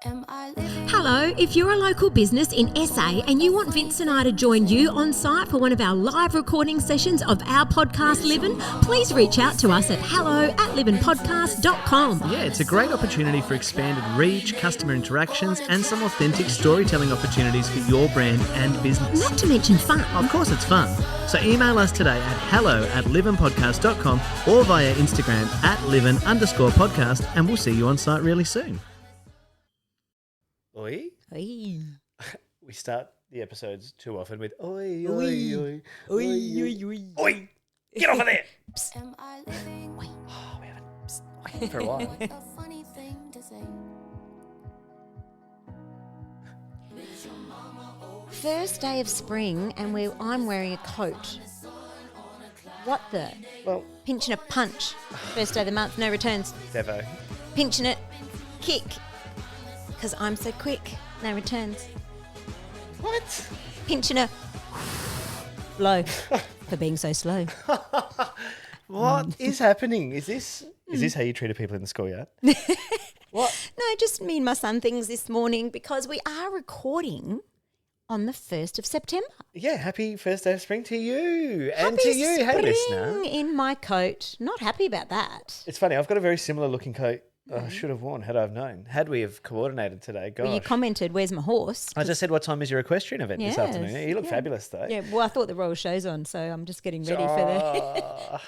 Hello, if you're a local business in SA and you want Vince and I to join you on site for one of our live recording sessions of our podcast Livin', please reach out to us at hello@livinpodcast.com. Yeah, it's a great opportunity for expanded reach, customer interactions, and some authentic storytelling opportunities for your brand and business. Not to mention fun. Of course, it's fun. So email us today at hello@livinpodcast.com or via Instagram @livin_podcast, and we'll see you on site really soon. Oi? Oi. We start the episodes too often with oi, Oi. oi, oi, Oi, oi, oi. oi. Get off of there. Am I living Oh, we haven't for a while. a funny thing to say? First day of spring and I'm wearing a coat. What the? Well, Pinching a punch. First day of the month, no returns. Devo. Pinching it, kick. Because I'm so quick, no returns. What? Pinching a blow for being so slow. What is happening? Is this how you treated people in the schoolyard? What? No, just me and my son things this morning because we are recording on the 1st of September. Yeah, happy first day of spring to you and Happy to you, hey listener. spring in my coat. Not happy about that. It's funny, I've got a very similar looking coat I should have worn had I have known. Had we have coordinated today, gosh. Well, you commented, "Where's my horse?" I just said, what time is your equestrian event this Yes, afternoon? You look fabulous though. Yeah, well, I thought the Royal Show's on, so I'm just getting ready for the... Oh.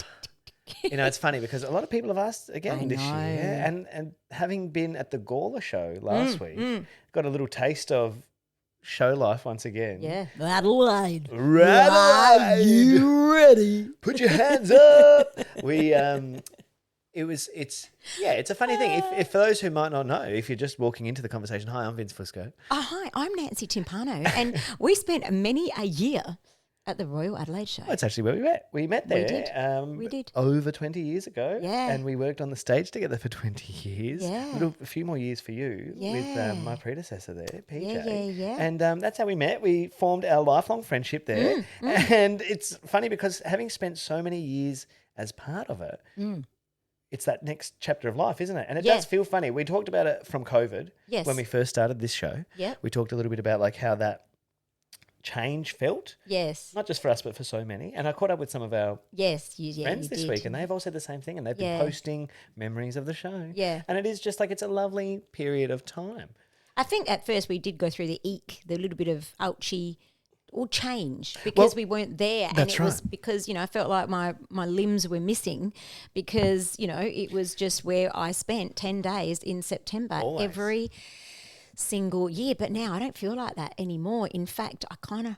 You know, it's funny because a lot of people have asked again I this know. year, and having been at the Gawler show last week, got a little taste of show life once again. Yeah. Adelaide. Are you ready? Put your hands up. It's a funny thing. If for those who might not know, if you're just walking into the conversation, hi, I'm Vince Fusco. Oh, hi, I'm Nancy Timpano, and we spent many a year at the Royal Adelaide Show. That's actually where we met. We met there. We did. Over 20 years ago. Yeah. And we worked on the stage together for 20 years. Yeah. A few more years for you with my predecessor there, PJ. Yeah. And that's how we met. We formed our lifelong friendship there. And it's funny because having spent so many years as part of it, it's that next chapter of life, isn't it? And it does feel funny. We talked about it from COVID when we first started this show. Yep. We talked a little bit about like how that change felt. Yes. Not just for us, but for so many. And I caught up with some of our friends this week, and they've all said the same thing, and they've been posting memories of the show. Yeah. And it is just like it's a lovely period of time. I think at first we did go through the little bit of ouchy or change because we weren't there. And That's it was because, I felt like my limbs were missing because, it was just where I spent 10 days in September every single year. But now I don't feel like that anymore. In fact, I kind of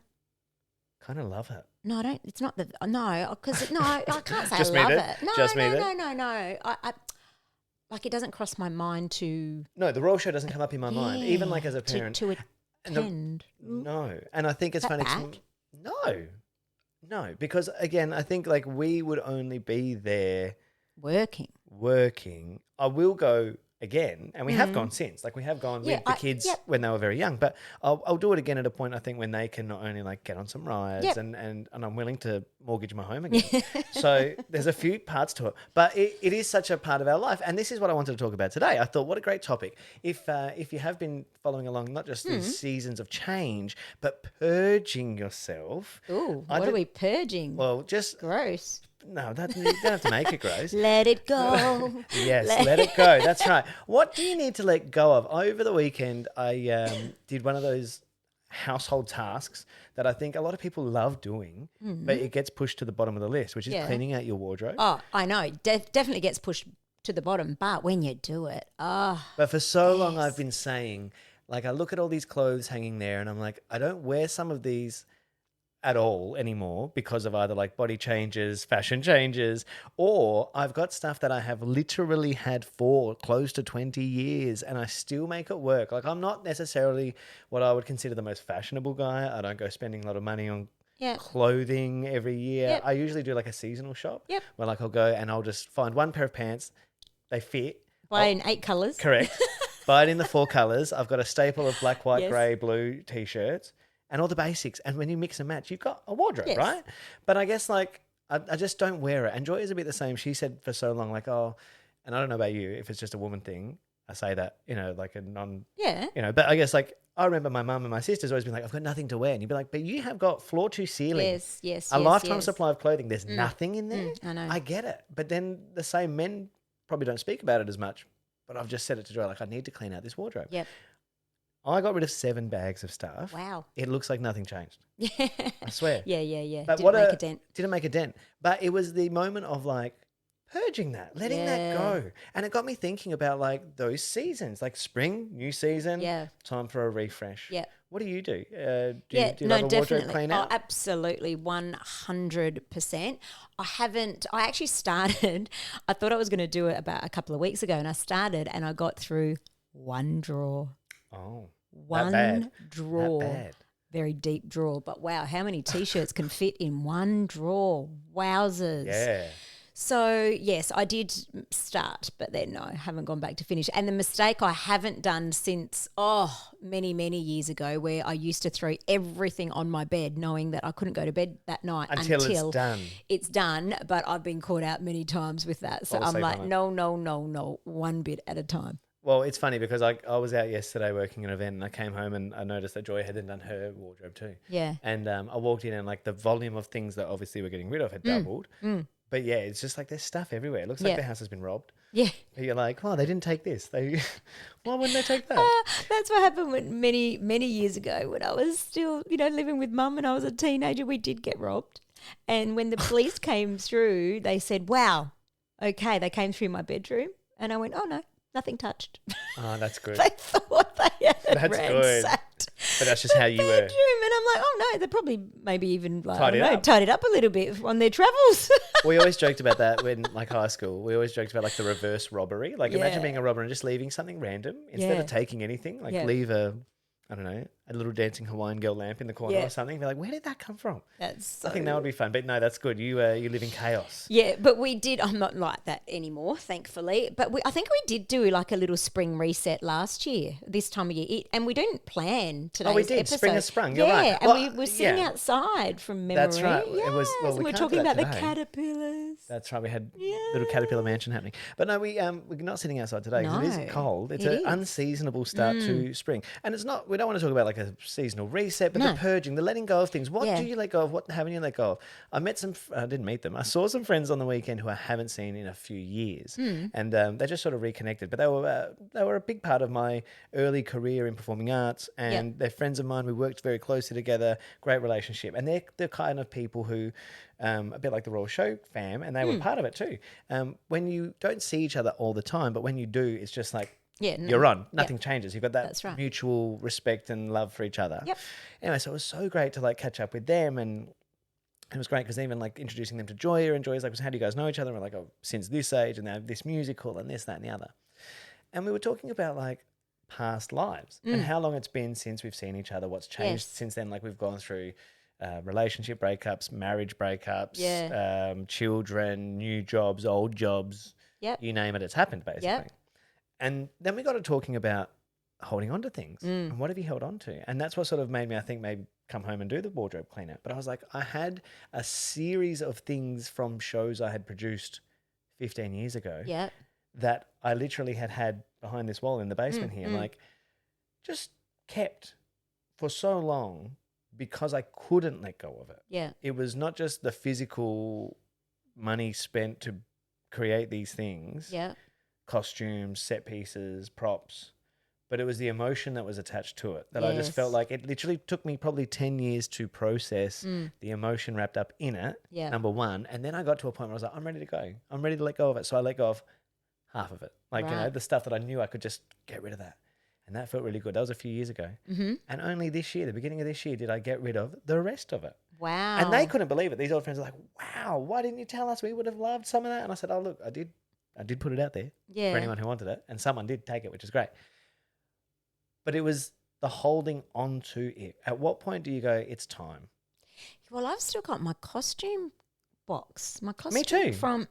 love it. No, I don't. It's not the because I can't say Just I love me it. then? Just me then? No. I like it doesn't cross my mind to No, the Royal Show doesn't come up in my mind, even like as a parent. to attend. No. And I think it's Is that funny. back? No, because again, I think like we would only be there working. I will go again, and we have gone since. Like we have gone with the kids when they were very young, but I'll do it again at a point I think when they can not only like get on some rides and I'm willing to mortgage my home again. So there's a few parts to it, but it is such a part of our life, and this is what I wanted to talk about today. I thought, what a great topic. If you have been following along, not just these seasons of change, but purging yourself. Ooh, what are we purging? Well, just Gross. No, you don't have to make it gross. Let it go. Yes, let it go. That's right. What do you need to let go of? Over the weekend, I did one of those household tasks that I think a lot of people love doing, but it gets pushed to the bottom of the list, which is cleaning out your wardrobe. Oh, I know. Definitely gets pushed to the bottom, but when you do it, But for so long I've been saying, like I look at all these clothes hanging there and I'm like, I don't wear some of these at all anymore because of either like body changes, fashion changes, or I've got stuff that I have literally had for close to 20 years and I still make it work. Like I'm not necessarily what I would consider the most fashionable guy. I don't go spending a lot of money on clothing every year. I usually do like a seasonal shop where like I'll go and I'll just find one pair of pants, they fit. Buy in 8 colours. Correct. Buy it in the 4 colours. I've got a staple of black, white, grey, blue t-shirts. And all the basics. And when you mix and match, you've got a wardrobe, right? But I guess like I just don't wear it. And Joy is a bit the same. She said for so long, like, oh, and I don't know about you, if it's just a woman thing, I say that, like a non, Yeah. but I guess like I remember my mum and my sisters always been like, I've got nothing to wear. And you'd be like, but you have got floor to ceiling. Yes. A lifetime supply of clothing. There's nothing in there. I know. I get it. But then the same men probably don't speak about it as much. But I've just said it to Joy, like, I need to clean out this wardrobe. Yep. I got rid of 7 bags of stuff. Wow. It looks like nothing changed. Yeah. I swear. Yeah. But Didn't make a dent. Didn't make a dent. But it was the moment of like purging that, letting that go. And it got me thinking about like those seasons, like spring, new season, time for a refresh. Yeah. What do you do? Do you have a wardrobe clean out? Oh, absolutely, 100%. I actually started, I thought I was going to do it about a couple of weeks ago, and I started and I got through one drawer. Oh, one drawer. That bad. Very deep drawer. But wow, how many T-shirts can fit in one drawer? Wowzers. Yeah. So, yes, I did start, but then no, I haven't gone back to finish. And the mistake I haven't done since, many, many years ago, where I used to throw everything on my bed knowing that I couldn't go to bed that night until it's done. It's done, but I've been caught out many times with that. So I'm like, no, one bit at a time. Well, it's funny because I was out yesterday working an event and I came home and I noticed that Joy had then done her wardrobe too. Yeah. And I walked in and like the volume of things that obviously we're getting rid of had doubled. But yeah, it's just like there's stuff everywhere. It looks like the house has been robbed. Yeah. But you're like, oh, they didn't take this. Why wouldn't they take that? That's what happened many, many years ago when I was still, living with mum and I was a teenager. We did get robbed. And when the police came through, they said, wow, okay, they came through my bedroom. And I went, oh, no, nothing touched. Oh, that's good. They thought they had That's ransacked But that's just how you were. bedroom. And I'm like, oh, no, they probably maybe even tied it up a little bit on their travels. We always joked about that when like high school. We always joked about like the reverse robbery. Like imagine being a robber and just leaving something random instead of taking anything. Like leave a little dancing Hawaiian girl lamp in the corner or something. Be like, where did that come from? I think that would be fun. But no, that's good. You live in chaos. Yeah, but we did. I'm not like that anymore, thankfully. But I think we did do like a little spring reset last year, this time of year, and we didn't plan today's Oh, we did. episode. Spring has sprung. You're right. And we were sitting outside from memory. That's right. Yes, It was. Well, we were talking about the caterpillars. That's right. We had little caterpillar mansion happening. But no, we're not sitting outside today because it is cold. It's an unseasonable start to spring, and it's not. We don't want to talk about like a seasonal reset, but the purging, the letting go of things. What do you let go of? What haven't you let go of? I didn't meet them. I saw some friends on the weekend who I haven't seen in a few years, and they just sort of reconnected. But they were a big part of my early career in performing arts, and they're friends of mine. We worked very closely together. Great relationship, and they're the kind of people who, a bit like the Royal Show fam, and they were part of it too. When you don't see each other all the time, but when you do, it's just like. You're on. Nothing changes. You've got that mutual respect and love for each other. Yep. Anyway, so it was so great to like catch up with them, and it was great because even like introducing them to Joya, and Joya's like, "How do you guys know each other?" And we're like, "Oh, since this age, and they have this musical and this, that, and the other." And we were talking about like past lives and how long it's been since we've seen each other. What's changed since then? Like we've gone through relationship breakups, marriage breakups, children, new jobs, old jobs. Yep. You name it, it's happened basically. Yep. And then we got to talking about holding on to things and what have you held on to? And that's what sort of made me, I think, maybe come home and do the wardrobe cleanup. But I was like, I had a series of things from shows I had produced 15 years ago that I literally had behind this wall in the basement here, like just kept for so long because I couldn't let go of it. Yeah. It was not just the physical money spent to create these things. Yeah. Costumes, set pieces, props, but it was the emotion that was attached to it that I just felt like it literally took me probably 10 years to process the emotion wrapped up in it, number one. And then I got to a point where I was like, I'm ready to go. I'm ready to let go of it. So I let go of half of it. Like, the stuff that I knew I could just get rid of that. And that felt really good. That was a few years ago. Mm-hmm. And only this year, the beginning of this year, did I get rid of the rest of it. Wow. And they couldn't believe it. These old friends were like, wow, why didn't you tell us? We would have loved some of that. And I said, oh, look, I did put it out there for anyone who wanted it, and someone did take it, which is great. But it was the holding on to it. At what point do you go, it's time? Well, I've still got my costume box. My costume Me too. From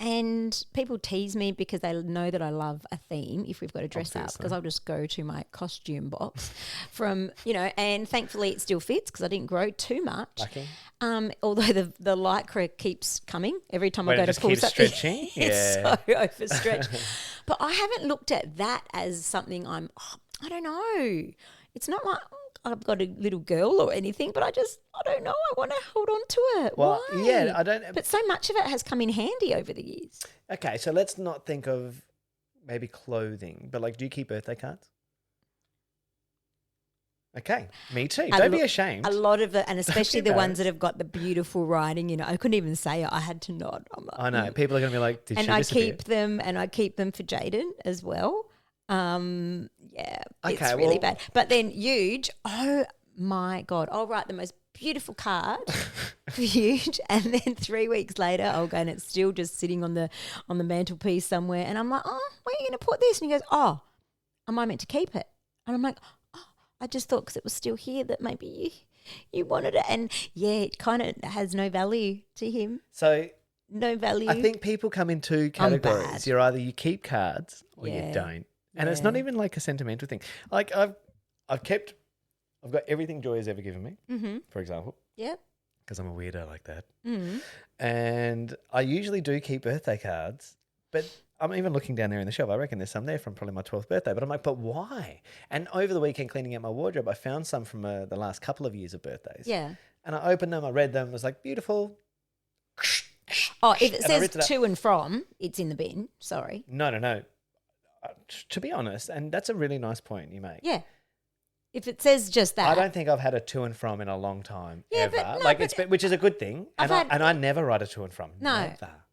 and people tease me because they know that I love a theme if we've got to dress up, because I'll just go to my costume box from, and thankfully it still fits because I didn't grow too much. Lucky. Although the Lycra keeps coming every time I go to pull keeps something. stretching. It's so overstretched. But I haven't looked at that as something I don't know. It's not like I've got a little girl or anything, but I don't know. I want to hold on to it. Well, Why? yeah, I don't. But so much of it has come in handy over the years. Okay, so let's not think of maybe clothing, but like, do you keep birthday cards? Okay, me too. Don't be ashamed. A lot of it, and especially the ones that have got the beautiful writing, I couldn't even say it. I had to nod. I'm like, I know. People are going to be like, did she disappear? I keep them for Jaden as well. Yeah, okay, it's really bad. But then Huge, oh my God, I'll write the most beautiful card for Huge, and then 3 weeks later I'll go and it's still just sitting on the mantelpiece somewhere, and I'm like, oh, where are you going to put this? And he goes, oh, am I meant to keep it? And I'm like, I just thought because it was still here that maybe you wanted it. And yeah, it kind of has no value to him. So no value. I think people come in two categories. You're either you keep cards or you don't. And it's not even like a sentimental thing. Like I've got everything Joy has ever given me, for example. Yep. Because I'm a weirdo like that. Mm. And I usually do keep birthday cards, but I'm even looking down there in the shelf. I reckon there's some there from probably my 12th birthday. But I'm like, but why? And over the weekend cleaning out my wardrobe, I found some from the last couple of years of birthdays. Yeah. And I opened them, I read them, was like, beautiful. Oh, if it says to and from, it's in the bin. Sorry. No. To be honest, and that's a really nice point you make. Yeah. If it says just that. I don't think I've had a to and from in a long time, ever. But no, which is a good thing. And I never write a to and from. No.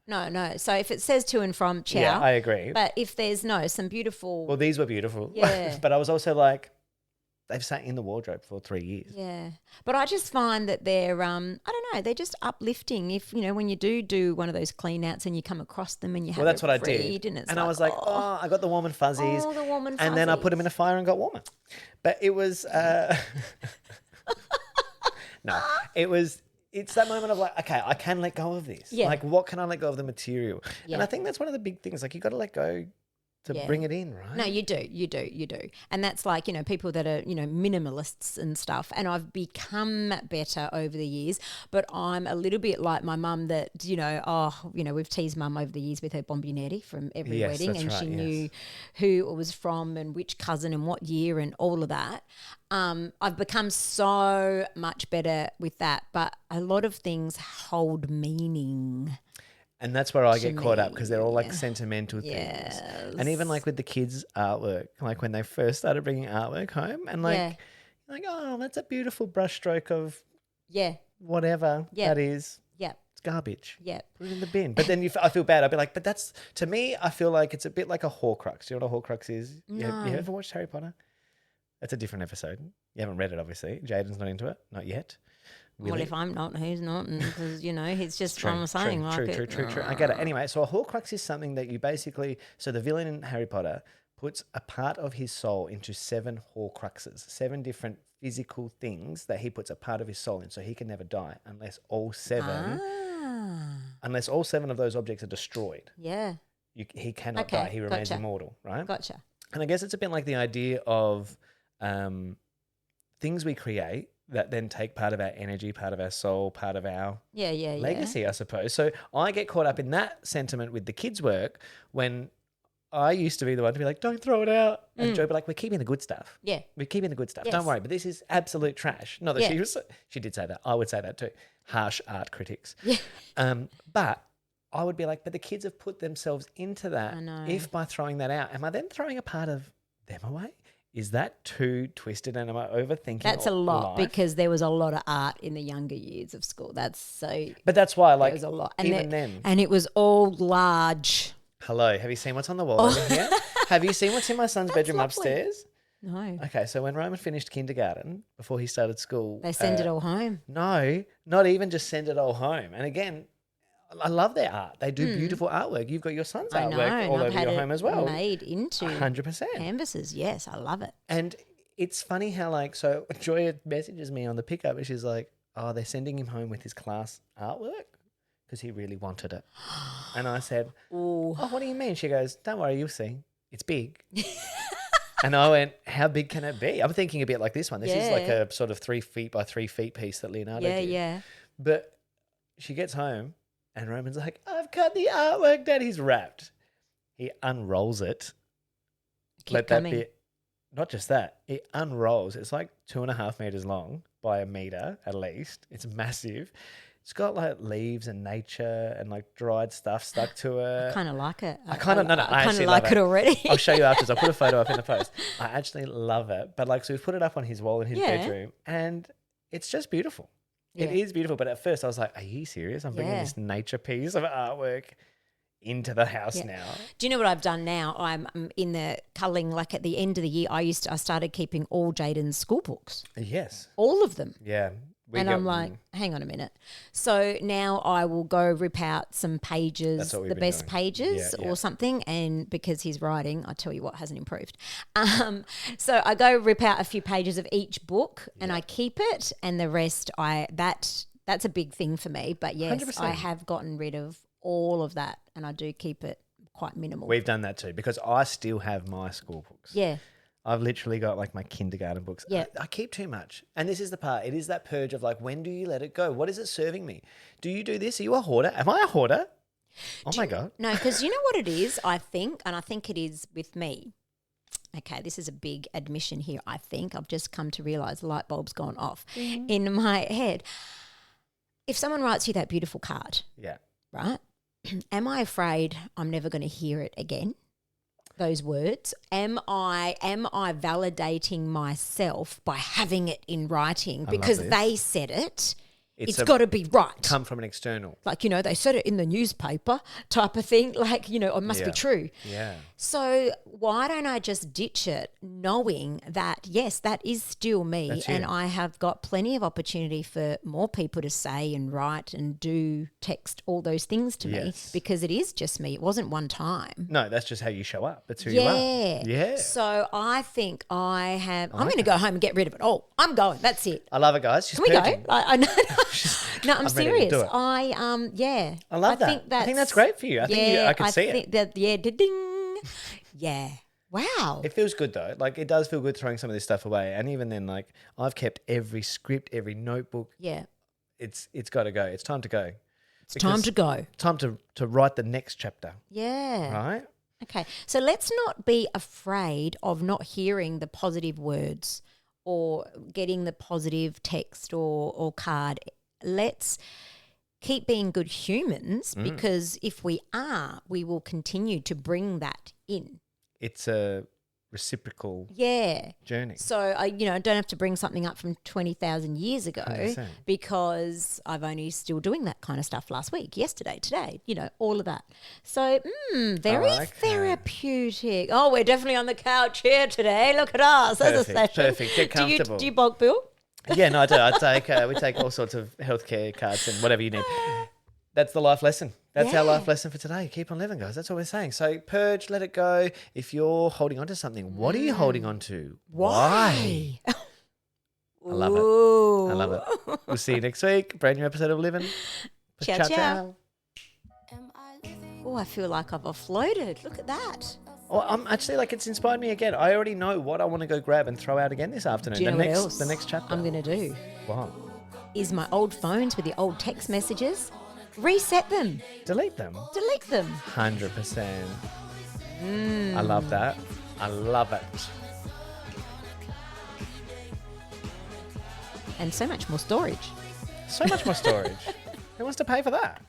Never. No. So if it says to and from, ciao. Yeah, I agree. But if there's some beautiful. Well, these were beautiful. Yeah. But I was also like, they've sat in the wardrobe for 3 years. Yeah. But I just find that they're, I don't know, they're just uplifting. If, when you do one of those clean outs and you come across them and you have that's what I read did. And I was like, I got the warm and fuzzies. Oh, the warm and fuzzies. And then I put them in a fire and got warmer. But it was, no, it's that moment of like, okay, I can let go of this. Yeah. Like, what can I let go of the material? Yeah. And I think that's one of the big things. Like, you got to let go to bring it in, right? No, you do. And that's like, people that are, minimalists and stuff. And I've become better over the years, but I'm a little bit like my mum that, we've teased mum over the years with her bombonetti from every wedding, and she knew who it was from and which cousin and what year and all of that. I've become so much better with that, but a lot of things hold meaning. And that's where I get caught up because they're all like sentimental things. Yes. And even like with the kids' artwork, like when they first started bringing artwork home and like, oh, that's a beautiful brushstroke of whatever that is. Yeah. It's garbage. Yeah. Put it in the bin. But then I feel bad. I'll be like, but that's, to me, I feel like it's a bit like a Horcrux. Do you know what a Horcrux is? No. You ever watched Harry Potter? That's a different episode. You haven't read it, obviously. Jaden's not into it. Not yet. Really? Well, if I'm not, who's not? Because, he's just True. True. I get it. Anyway, so a Horcrux is something that you basically, so the villain in Harry Potter puts a part of his soul into 7 Horcruxes, 7 different physical things that he puts a part of his soul in, so he can never die unless all 7 of those objects are destroyed. Yeah. He cannot die. He remains immortal, right? Gotcha. And I guess it's a bit like the idea of things we create that then take part of our energy, part of our soul, part of our legacy, I suppose. So I get caught up in that sentiment with the kids' work when I used to be the one to be like, don't throw it out. And Joe would be like, we're keeping the good stuff. Yeah. We're keeping the good stuff. Yes. Don't worry. But this is absolute trash. Not that she did say that. I would say that too. Harsh art critics. Yeah. But I would be like, but the kids have put themselves into that. I know. If by throwing that out, am I then throwing a part of them away? Is that too twisted and am I overthinking? That's a lot life? because there was a lot of art in the younger years of school. But that's why, like, there was a lot. And even then. And it was all large. Hello, have you seen what's on the wall over here? Have you seen what's in my son's bedroom lovely. upstairs? No. Okay, so when Roman finished kindergarten, before he started school. They send it all home. No, not even just send it all home. And again, I love their art. They do beautiful artwork. You've got your son's artwork all over your home as well. Made into 100% canvases. Yes, I love it. And it's funny how so Joy messages me on the pickup and she's like, oh, they're sending him home with his class artwork because he really wanted it. And I said, oh, what do you mean? She goes, don't worry, you'll see. It's big. And I went, how big can it be? I'm thinking a bit like this one. This is like a sort of 3 feet by 3 feet piece that Leonardo did. Yeah. But she gets home and Roman's like, I've got the artwork that he's wrapped he unrolls it. Keep coming. That bit, not just that, it unrolls. It's like 2.5 meters long by a meter at least. It's massive. It's got like leaves and nature and like dried stuff stuck to it. I kind of like it. I kind of like it already. I'll show you afterwards. I'll put a photo up in the post. I actually love it. But like, so we've put it up on his wall in his bedroom, and it's just beautiful. Yeah. It is beautiful. But at first I was like, are you serious? I'm bringing this nature piece of artwork into the house now. Do you know what I've done now? I'm in the culling, like at the end of the year, I started keeping all Jaden's school books. Yes. All of them. Yeah. I'm like, hang on a minute. So now I will go rip out some pages, the best pages or something. And because he's writing, I tell you what, hasn't improved. So I go rip out a few pages of each book and I keep it. And the rest, that's a big thing for me. But yes, 100%. I have gotten rid of all of that and I do keep it quite minimal. We've done that too because I still have my school books. Yeah. I've literally got like my kindergarten books. Yeah. I keep too much. And this is the part. It is that purge of like, when do you let it go? What is it serving me? Do you do this? Are you a hoarder? Am I a hoarder? Oh my God. No, because you know what it is, I think, and I think it is with me. Okay, this is a big admission here, I think. I've just come to realise the light bulb's gone off in my head. If someone writes you that beautiful card, right, am I afraid I'm never going to hear it again? Those words. Am I validating myself by having it in writing because they said it? It's got to be right. Come from an external. Like, they said it in the newspaper type of thing. Like, it must be true. Yeah. So why don't I just ditch it knowing that, yes, that is still me and I have got plenty of opportunity for more people to say and write and do text all those things to me because it is just me. It wasn't one time. No, that's just how you show up. That's who you are. Yeah. So I think I'm going to go home and get rid of it all. I'm going. That's it. I love it, guys. She's Can we purging. go? I know. No, I'm serious. I love that. I think that's great for you. I think I can see it. Ding. Yeah. Wow. It feels good though. Like it does feel good throwing some of this stuff away. And even then, like I've kept every script, every notebook. Yeah. It's got to go. It's time to go. It's time to go. Time to write the next chapter. Yeah. Right? Okay. So let's not be afraid of not hearing the positive words or getting the positive text or card. Let's keep being good humans because if we are, we will continue to bring that in. It's a reciprocal journey. So I don't have to bring something up from 20,000 years ago 100%. because I've only still doing that kind of stuff last week, yesterday, today, all of that. So very therapeutic. Oh, we're definitely on the couch here today. Look at us. That's a session. Perfect. Get comfortable. Do you bog Bill? Yeah, no, I do. We take all sorts of healthcare cards and whatever you need. That's the life lesson. That's our life lesson for today. Keep on living, guys. That's what we're saying. So purge, let it go. If you're holding on to something, what are you holding on to? Why? I love it. I love it. We'll see you next week. Brand new episode of Living. Ciao. Oh, I feel like I've offloaded. Look at that. Oh, I'm actually it's inspired me again. I already know what I want to go grab and throw out again this afternoon. Do you know what else the next chapter I'm going to do? What? Is my old phones with the old text messages. Reset them. Delete them. 100%. I love that. I love it. And so much more storage. Who wants to pay for that?